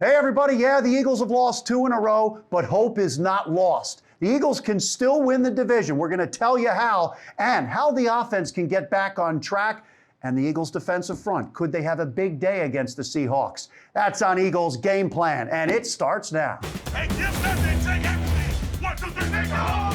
Hey, everybody. Yeah, the Eagles have lost 2 in a row, but hope is not lost. The Eagles can still win the division. We're going to tell you how, and how the offense can get back on track. And the Eagles' defensive front, could they have a big day against the Seahawks? That's on Eagles Game Plan, and it starts now. Hey, give that thing, take action. 1, 2, 3, take off.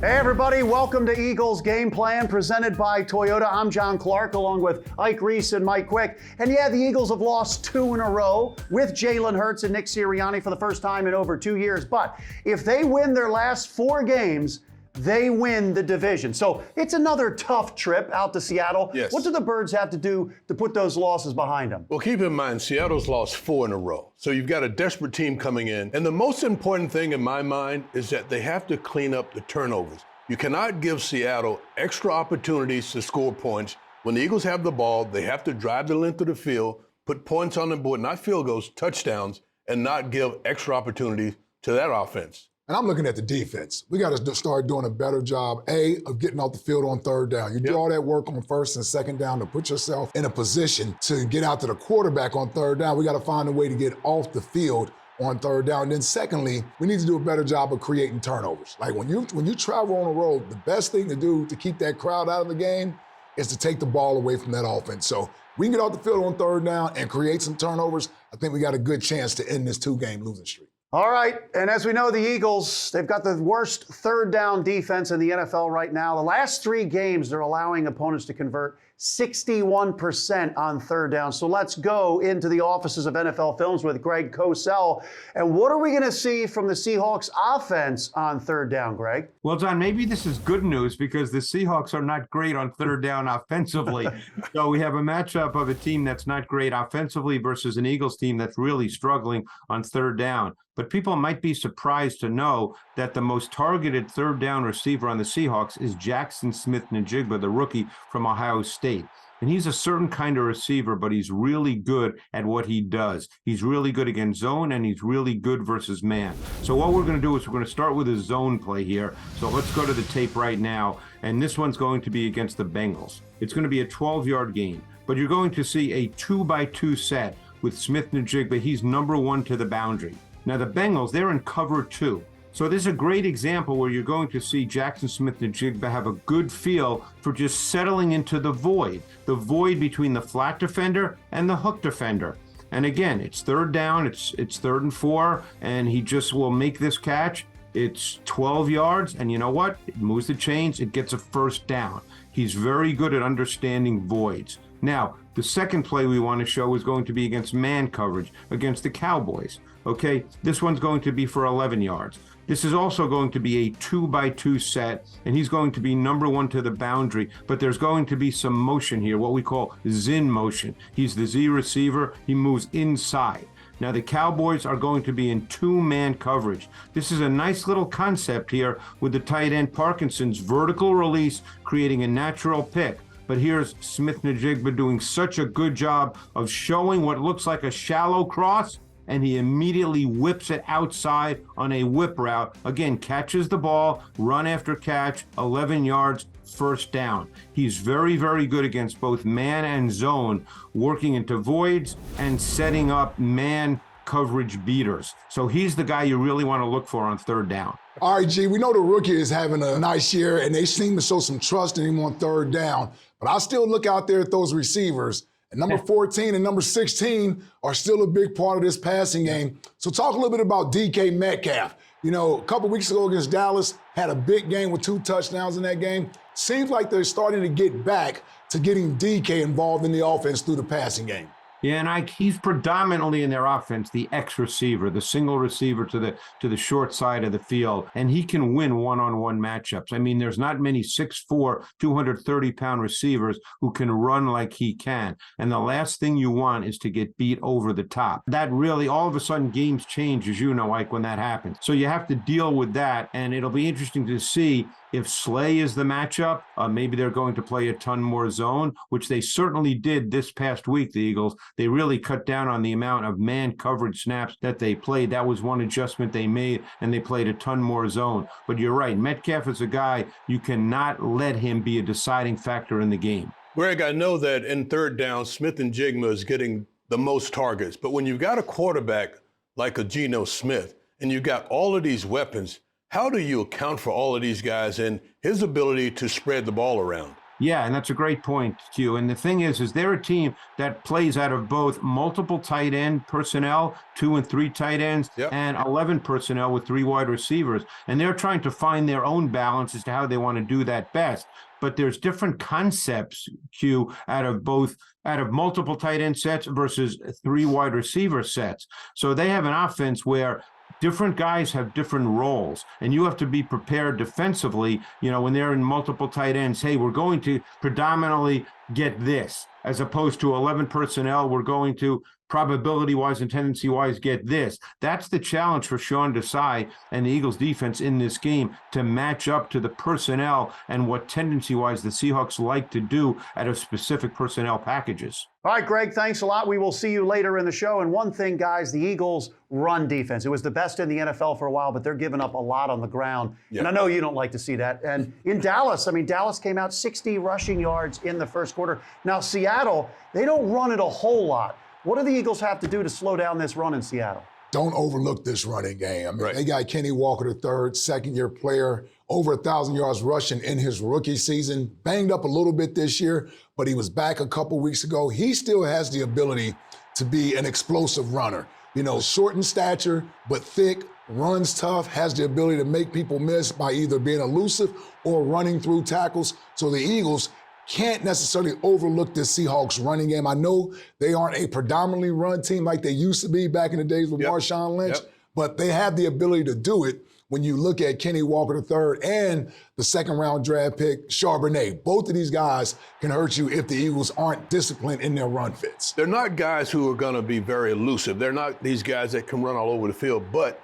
Hey everybody, welcome to Eagles Game Plan presented by Toyota. I'm John Clark along with Ike Reese and Mike Quick. And yeah, the Eagles have lost 2 in a row with Jalen Hurts and Nick Sirianni for the first time in over 2 years. But if they win their last 4 games, they win the division. So it's another tough trip out to Seattle. Yes. What do the Birds have to do to put those losses behind them? Well, keep in mind, Seattle's lost 4 in a row. So you've got a desperate team coming in. And the most important thing in my mind is that they have to clean up the turnovers. You cannot give Seattle extra opportunities to score points. When the Eagles have the ball, they have to drive the length of the field, put points on the board, not field goals, touchdowns, and not give extra opportunities to that offense. And I'm looking at the defense. We got to start doing a better job, of getting off the field on third down. You do all that work on first and second down to put yourself in a position to get out to the quarterback on third down. We got to find a way to get off the field on third down. And then secondly, we need to do a better job of creating turnovers. Like when you travel on the road, the best thing to do to keep that crowd out of the game is to take the ball away from that offense. So we can get off the field on third down and create some turnovers. I think we got a good chance to end this 2-game losing streak. All right, and as we know, the Eagles, they've got the worst third down defense in the NFL right now. The last 3 games, they're allowing opponents to convert 61% on third down. So let's go into the offices of NFL Films with Greg Cosell. And what are we going to see from the Seahawks offense on third down, Greg? Well, John, maybe this is good news because the Seahawks are not great on third down offensively. So we have a matchup of a team that's not great offensively versus an Eagles team that's really struggling on third down. But people might be surprised to know that the most targeted third down receiver on the Seahawks is Jackson Smith-Njigba, the rookie from Ohio State. And he's a certain kind of receiver, but he's really good at what he does. He's really good against zone, and he's really good versus man. So what we're going to do is we're going to start with a zone play here. So let's go to the tape right now. And this one's going to be against the Bengals. It's going to be a 12-yard gain. But you're going to see a 2-by-2 set with Smith-Njigba. He's number 1 to the boundary. Now, the Bengals, they're in cover 2. So this is a great example where you're going to see Jackson Smith-Njigba have a good feel for just settling into the void between the flat defender and the hook defender. And again, it's third down, it's 3rd and 4, and he just will make this catch. It's 12 yards, and you know what? It moves the chains, it gets a first down. He's very good at understanding voids. Now, the second play we want to show is going to be against man coverage, against the Cowboys. Okay, this one's going to be for 11 yards. This is also going to be a 2-by-2 set, and he's going to be number 1 to the boundary, but there's going to be some motion here, what we call Zin motion. He's the Z receiver, he moves inside. Now the Cowboys are going to be in 2-man coverage. This is a nice little concept here with the tight end Parkinson's vertical release, creating a natural pick. But here's Smith-Njigba doing such a good job of showing what looks like a shallow cross, and he immediately whips it outside on a whip route. Again, catches the ball, run after catch, 11 yards, first down. He's very, very good against both man and zone, working into voids and setting up man coverage beaters. So he's the guy you really want to look for on third down. All right, G, we know the rookie is having a nice year, and they seem to show some trust in him on third down. But I still look out there at those receivers. And number 14 and number 16 are still a big part of this passing game. So talk a little bit about DK Metcalf. You know, a couple weeks ago against Dallas, had a big game with 2 touchdowns in that game. Seems like they're starting to get back to getting DK involved in the offense through the passing game. Yeah, and he's predominantly in their offense, the X receiver, the single receiver to the short side of the field, and he can win one-on-one matchups. I mean, there's not many 6'4", 230-pound receivers who can run like he can, and the last thing you want is to get beat over the top. That really, all of a sudden, games change, as you know, Ike, when that happens. So you have to deal with that, and it'll be interesting to see if Slay is the matchup. Maybe they're going to play a ton more zone, which they certainly did this past week, the Eagles. They really cut down on the amount of man coverage snaps that they played. That was one adjustment they made, and they played a ton more zone. But you're right, Metcalf is a guy, you cannot let him be a deciding factor in the game. Greg, I know that in third down, Smith and Jigma is getting the most targets. But when you've got a quarterback like a Geno Smith and you've got all of these weapons, how do you account for all of these guys and his ability to spread the ball around? Yeah, and that's a great point, Q. And the thing is they're a team that plays out of both multiple tight end personnel, 2 and 3 tight ends, and 11 personnel with 3 wide receivers. And they're trying to find their own balance as to how they want to do that best. But there's different concepts, Q, out of multiple tight end sets versus 3 wide receiver sets. So they have an offense where different guys have different roles, and you have to be prepared defensively, when they're in multiple tight ends. Hey, we're going to predominantly get this, as opposed to 11 personnel, we're going to probability-wise and tendency-wise get this. That's the challenge for Sean Desai and the Eagles defense in this game, to match up to the personnel and what tendency-wise the Seahawks like to do out of specific personnel packages. All right, Greg, thanks a lot. We will see you later in the show. And one thing, guys, the Eagles' run defense. It was the best in the NFL for a while, but they're giving up a lot on the ground. Yeah. And I know you don't like to see that. And in Dallas, Dallas came out 60 rushing yards in the first quarter. Now, Seattle, they don't run it a whole lot. What do the Eagles have to do to slow down this run in Seattle? Don't overlook this running game. They got Kenny Walker III, second-year player, over 1,000 yards rushing in his rookie season. Banged up a little bit this year, but he was back a couple weeks ago. He still has the ability to be an explosive runner. Short in stature, but thick, runs tough, has the ability to make people miss by either being elusive or running through tackles. So the Eagles can't necessarily overlook this Seahawks running game. I know they aren't a predominantly run team like they used to be back in the days with Marshawn Lynch, but they have the ability to do it when you look at Kenny Walker III and the second-round draft pick, Charbonnet. Both of these guys can hurt you if the Eagles aren't disciplined in their run fits. They're not guys who are going to be very elusive. They're not these guys that can run all over the field, but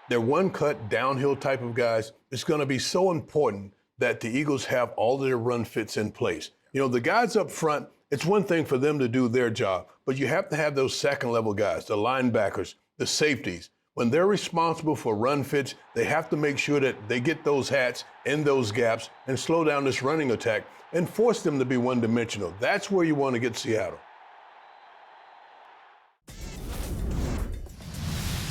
they're one-cut, downhill type of guys. It's going to be so important that the Eagles have all their run fits in place. The guys up front, it's one thing for them to do their job, but you have to have those second-level guys, the linebackers, the safeties. When they're responsible for run fits, they have to make sure that they get those hats in those gaps and slow down this running attack and force them to be one-dimensional. That's where you want to get Seattle.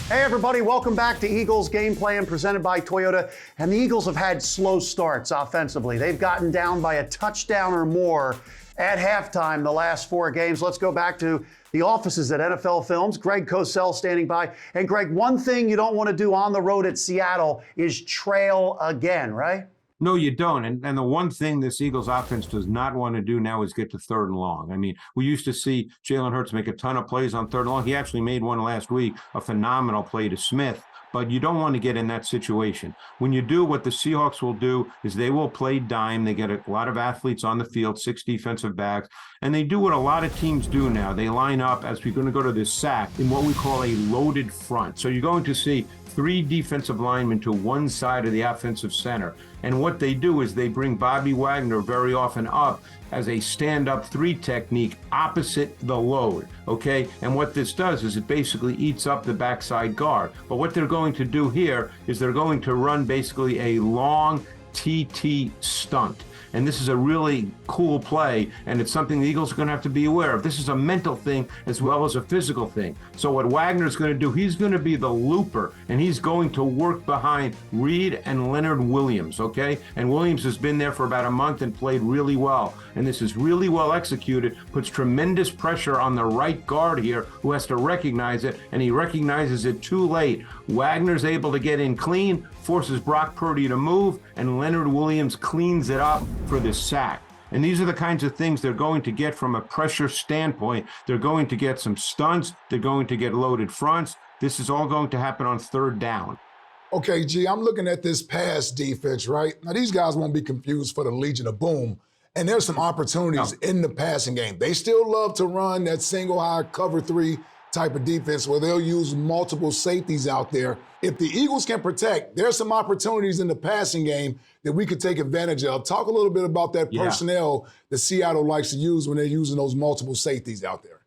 Hey everybody, welcome back to Eagles Game Plan presented by Toyota. And the Eagles have had slow starts offensively. They've gotten down by a touchdown or more at halftime the last 4 games. Let's go back to the offices at NFL Films. Greg Cosell standing by. And Greg, one thing you don't want to do on the road at Seattle is trail again, right? No, you don't. And the one thing this Eagles offense does not want to do now is get to 3rd and long. We used to see Jalen Hurts make a ton of plays on 3rd and long. He actually made one last week, a phenomenal play to Smith. But you don't want to get in that situation. When you do, what the Seahawks will do is they will play dime. They get a lot of athletes on the field, 6 defensive backs, and they do what a lot of teams do now. They line up, as we're going to go to this sack, in what we call a loaded front. So you're going to see 3 defensive linemen to one side of the offensive center. And what they do is they bring Bobby Wagner very often up as a stand-up 3 technique opposite the load, okay? And what this does is it basically eats up the backside guard. But what they're going to do here is they're going to run basically a long TT stunt. And this is a really cool play, and it's something the Eagles are going to have to be aware of. This is a mental thing as well as a physical thing. So what Wagner's going to do, he's going to be the looper, and he's going to work behind Reed and Leonard Williams, okay? And Williams has been there for about a month and played really well. And this is really well executed, puts tremendous pressure on the right guard here, who has to recognize it, and he recognizes it too late. Wagner's able to get in clean, forces Brock Purdy to move, and Leonard Williams cleans it up for this sack. And these are the kinds of things they're going to get from a pressure standpoint. They're going to get some stunts. They're going to get loaded fronts. This is all going to happen on 3rd down. Okay, G, I'm looking at this pass defense, right? Now, these guys won't be confused for the Legion of Boom. And there's some opportunities in the passing game. They still love to run that single high cover 3 type of defense where they'll use multiple safeties out there. If the Eagles can protect, there's some opportunities in the passing game that we could take advantage of. Talk a little bit about that personnel that Seattle likes to use when they're using those multiple safeties out there.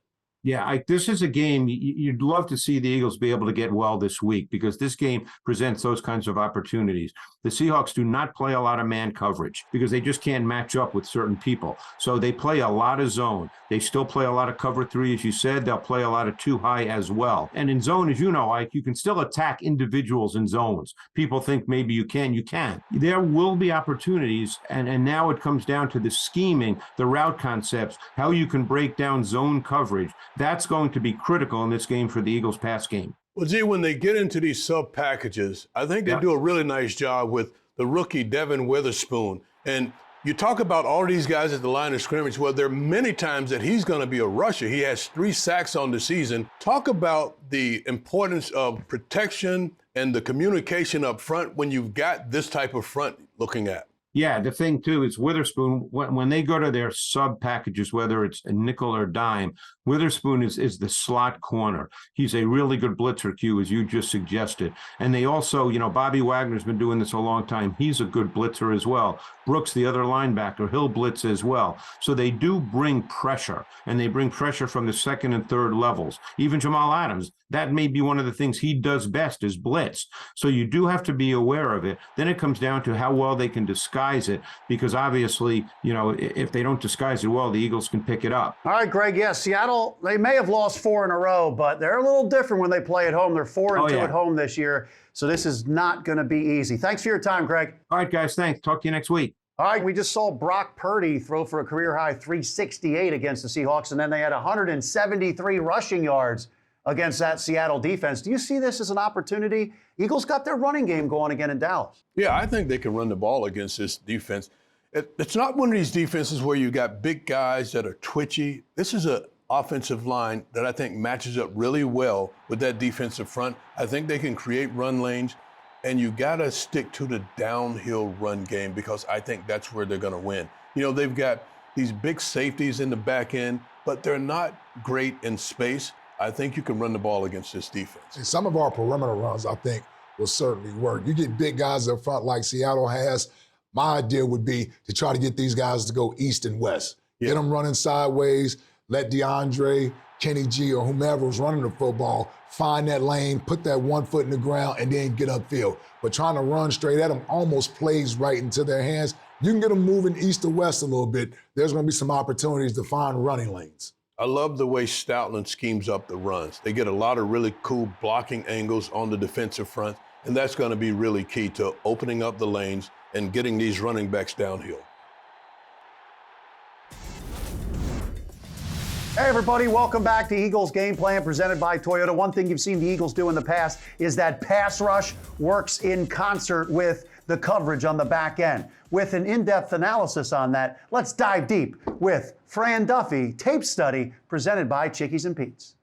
Yeah, this is a game you'd love to see the Eagles be able to get well this week because this game presents those kinds of opportunities. The Seahawks do not play a lot of man coverage because they just can't match up with certain people. So they play a lot of zone. They still play a lot of cover three, as you said. They'll play a lot of too high as well. And in zone, as you know, Ike, you can still attack individuals in zones. People think maybe you can. You can. There will be opportunities, and now it comes down to the scheming, the route concepts, how you can break down zone coverage. That's going to be critical in this game for the Eagles pass game. Well, gee, when they get into these sub packages, I think they do a really nice job with the rookie Devin Witherspoon. And you talk about all these guys at the line of scrimmage. Well, there are many times that he's going to be a rusher. He has 3 sacks on the season. Talk about the importance of protection and the communication up front when you've got this type of front looking at. Yeah, the thing, too, is Witherspoon, when they go to their sub packages, whether it's a nickel or dime, Witherspoon is the slot corner. He's a really good blitzer, Q, as you just suggested. And they also, Bobby Wagner's been doing this a long time. He's a good blitzer as well. Brooks, the other linebacker, he'll blitz as well. So they do bring pressure, and they bring pressure from the second and third levels. Even Jamal Adams, that may be one of the things he does best is blitz. So you do have to be aware of it. Then it comes down to how well they can disguise it, because obviously, if they don't disguise it well, the Eagles can pick it up. All right, Greg, yes, Seattle, they may have lost 4 in a row, but they're a little different when they play at home. They're 4-2 at home this year, so this is not going to be easy. Thanks for your time, Greg. All right, guys, thanks. Talk to you next week. All right, we just saw Brock Purdy throw for a career-high 368 against the Seahawks, and then they had 173 rushing yards against that Seattle defense. Do you see this as an opportunity? Eagles got their running game going again in Dallas. Yeah, I think they can run the ball against this defense. It's not one of these defenses where you got big guys that are twitchy. This is an offensive line that I think matches up really well with that defensive front. I think they can create run lanes, and you got to stick to the downhill run game because I think that's where they're going to win. They've got these big safeties in the back end, but they're not great in space. I think you can run the ball against this defense. And some of our perimeter runs, I think, will certainly work. You get big guys up front like Seattle has. My idea would be to try to get these guys to go east and west. Yeah. Get them running sideways, let DeAndre, Kenny G, or whomever is running the football find that lane, put that 1 foot in the ground, and then get upfield. But trying to run straight at them almost plays right into their hands. You can get them moving east to west a little bit. There's going to be some opportunities to find running lanes. I love the way Stoutland schemes up the runs. They get a lot of really cool blocking angles on the defensive front, and that's going to be really key to opening up the lanes and getting these running backs downhill. Hey everybody, welcome back to Eagles Game Plan presented by Toyota. One thing you've seen the Eagles do in the past is that pass rush works in concert with the coverage on the back end. With an in-depth analysis on that, let's dive deep with Fran Duffy, tape study presented by Chickies and Pete's.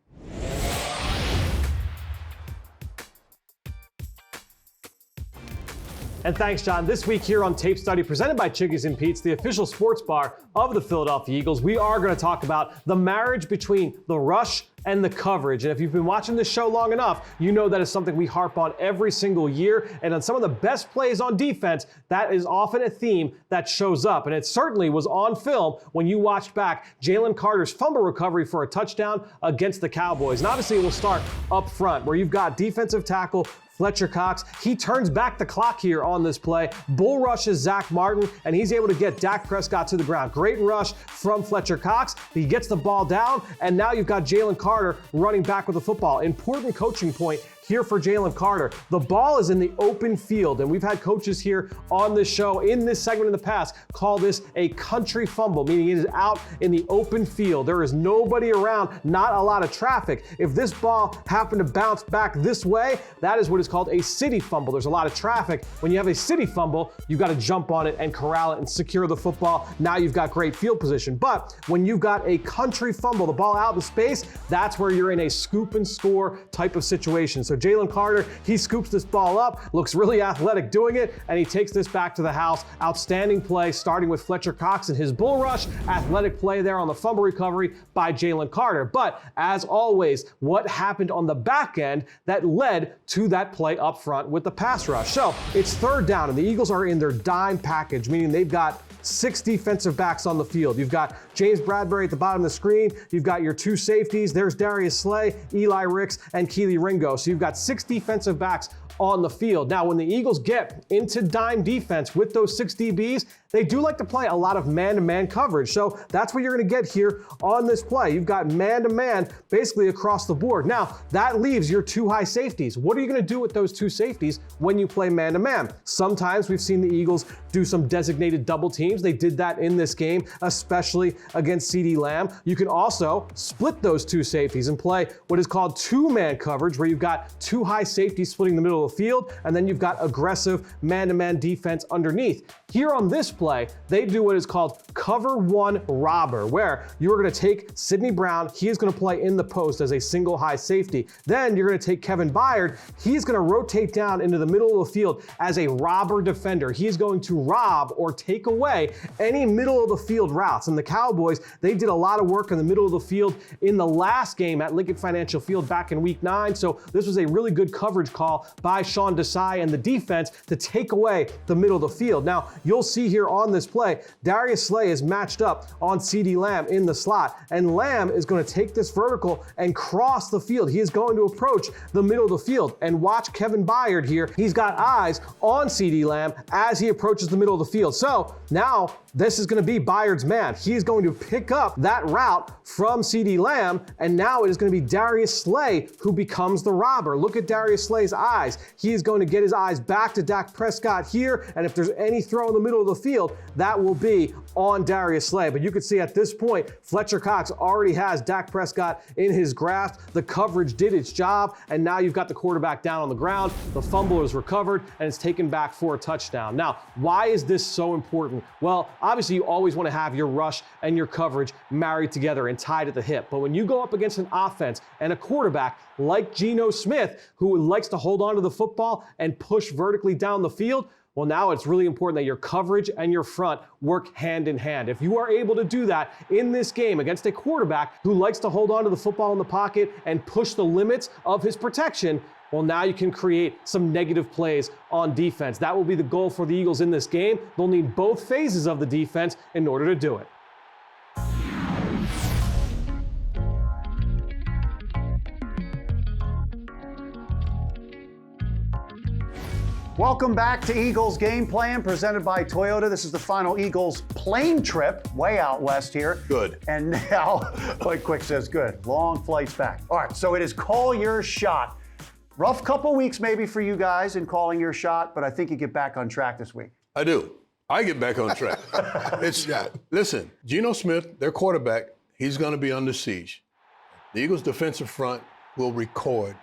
And thanks, John. This week here on Tape Study, presented by Chickies and Pete's, the official sports bar of the Philadelphia Eagles, we are going to talk about the marriage between the rush and the coverage. And if you've been watching this show long enough, you know that is something we harp on every single year. And on some of the best plays on defense, that is often a theme that shows up. And it certainly was on film when you watched back Jalen Carter's fumble recovery for a touchdown against the Cowboys. And obviously it will start up front where you've got defensive tackle Fletcher Cox. He turns back the clock here on this play, bull rushes Zach Martin, and he's able to get Dak Prescott to the ground. Great rush from Fletcher Cox. He gets the ball down, and now you've got Jalen Carter running back with the football. Important coaching point here for Jalen Carter. The ball is in the open field, and we've had coaches here on this show in this segment in the past call this a country fumble, meaning it is out in the open field. There is nobody around, not a lot of traffic. If this ball happened to bounce back this way, that is what is called a city fumble. There's a lot of traffic. When you have a city fumble, you've got to jump on it and corral it and secure the football. Now you've got great field position. But when you've got a country fumble, the ball out in space, that's where you're in a scoop and score type of situation. So Jalen Carter, he scoops this ball up, looks really athletic doing it, and he takes this back to the house. Outstanding play, starting with Fletcher Cox and his bull rush. Athletic play there on the fumble recovery by Jalen Carter. But as always, what happened on the back end that led to that play up front with the pass rush? So it's third down, and the Eagles are in their dime package, meaning they've got 6 defensive backs on the field. You've got James Bradbury at the bottom of the screen. You've got your 2 safeties. There's Darius Slay, Eli Ricks, and Keely Ringo. So you've got 6 defensive backs on the field. Now, when the Eagles get into dime defense with those 6 DBs, they do like to play a lot of man-to-man coverage. So that's what you're going to get here on this play. You've got man-to-man basically across the board. Now, that leaves your 2 high safeties. What are you going to do with those 2 safeties when you play man-to-man? Sometimes we've seen the Eagles do some designated double teams. They did that in this game, especially against CeeDee Lamb. You can also split those 2 safeties and play what is called 2-man coverage, where you've got 2 high safeties splitting the middle of the field, and then you've got aggressive man-to-man defense underneath. Here on this play, they do what is called cover 1 robber, where you're going to take Sidney Brown. He is going to play in the post as a single high safety. Then you're going to take Kevin Byard. He's going to rotate down into the middle of the field as a robber defender. He is going to rob or take away any middle of the field routes. And the Cowboys, they did a lot of work in the middle of the field in the last game at Lincoln Financial Field back in week 9. So this was a really good coverage call by Sean Desai and the defense to take away the middle of the field. Now, you'll see here on this play, Darius Slay is matched up on CeeDee Lamb in the slot, and Lamb is going to take this vertical and cross the field. He is going to approach the middle of the field, and watch Kevin Byard here. He's got eyes on CeeDee Lamb as he approaches the middle of the field. So now this is going to be Byard's man. He's going to pick up that route from CeeDee Lamb, and now it is going to be Darius Slay who becomes the robber. Look at Darius Slay's eyes. He is going to get his eyes back to Dak Prescott here, and if there's any throw in the middle of the field, that will be on Darius Slay. But you can see at this point, Fletcher Cox already has Dak Prescott in his grasp. The coverage did its job, and now you've got the quarterback down on the ground. The fumble is recovered, and it's taken back for a touchdown. Now, why is this so important? Well, obviously you always want to have your rush and your coverage married together and tied at the hip. But when you go up against an offense and a quarterback like Geno Smith, who likes to hold on to the football and push vertically down the field, well, now it's really important that your coverage and your front work hand in hand. If you are able to do that in this game against a quarterback who likes to hold on to the football in the pocket and push the limits of his protection, well, now you can create some negative plays on defense. That will be the goal for the Eagles in this game. They'll need both phases of the defense in order to do it. Welcome back to Eagles Game Plan, presented by Toyota. This is the final Eagles plane trip way out west here. Good. And now, like Quick says, good. Long flights back. All right, so it is call your shot. Rough couple weeks maybe for you guys in calling your shot, but I think you get back on track this week. I do. I get back on track. Listen, Geno Smith, their quarterback, he's going to be under siege. The Eagles' defensive front will record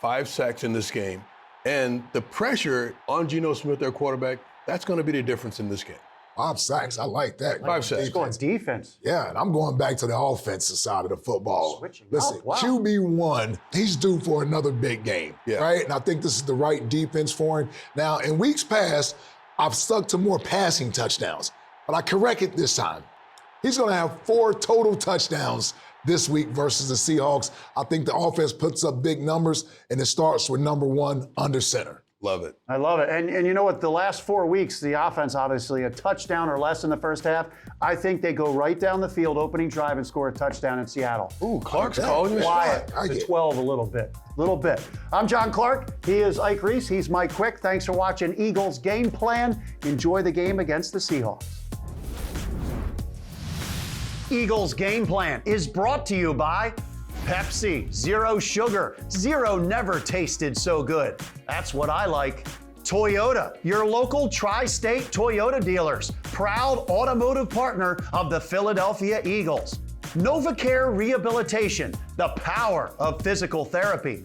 5 sacks in this game. And the pressure on Geno Smith, their quarterback, that's going to be the difference in this game. 5 sacks, I like that. 5 sacks. Just going defense. Yeah, and I'm going back to the offensive side of the football. Switching Listen, up, wow. QB1, he's due for another big game, right? And I think this is the right defense for him. Now, in weeks past, I've stuck to more passing touchdowns, but I correct it this time. He's going to have 4 total touchdowns this week versus the Seahawks. I think the offense puts up big numbers, and it starts with number 1 under center. Love it. I love it. And you know what? The last 4 weeks, the offense, obviously, a touchdown or less in the first half. I think they go right down the field, opening drive, and score a touchdown in Seattle. Ooh, Clark's calling you. Quiet to 12 a little bit. I'm John Clark. He is Ike Reese. He's Mike Quick. Thanks for watching Eagles Game Plan. Enjoy the game against the Seahawks. Eagles Game Plan is brought to you by Pepsi. 0 sugar. 0 never tasted so good. That's what I like. Toyota, your local tri-state Toyota dealers. Proud automotive partner of the Philadelphia Eagles. NovaCare Rehabilitation, the power of physical therapy.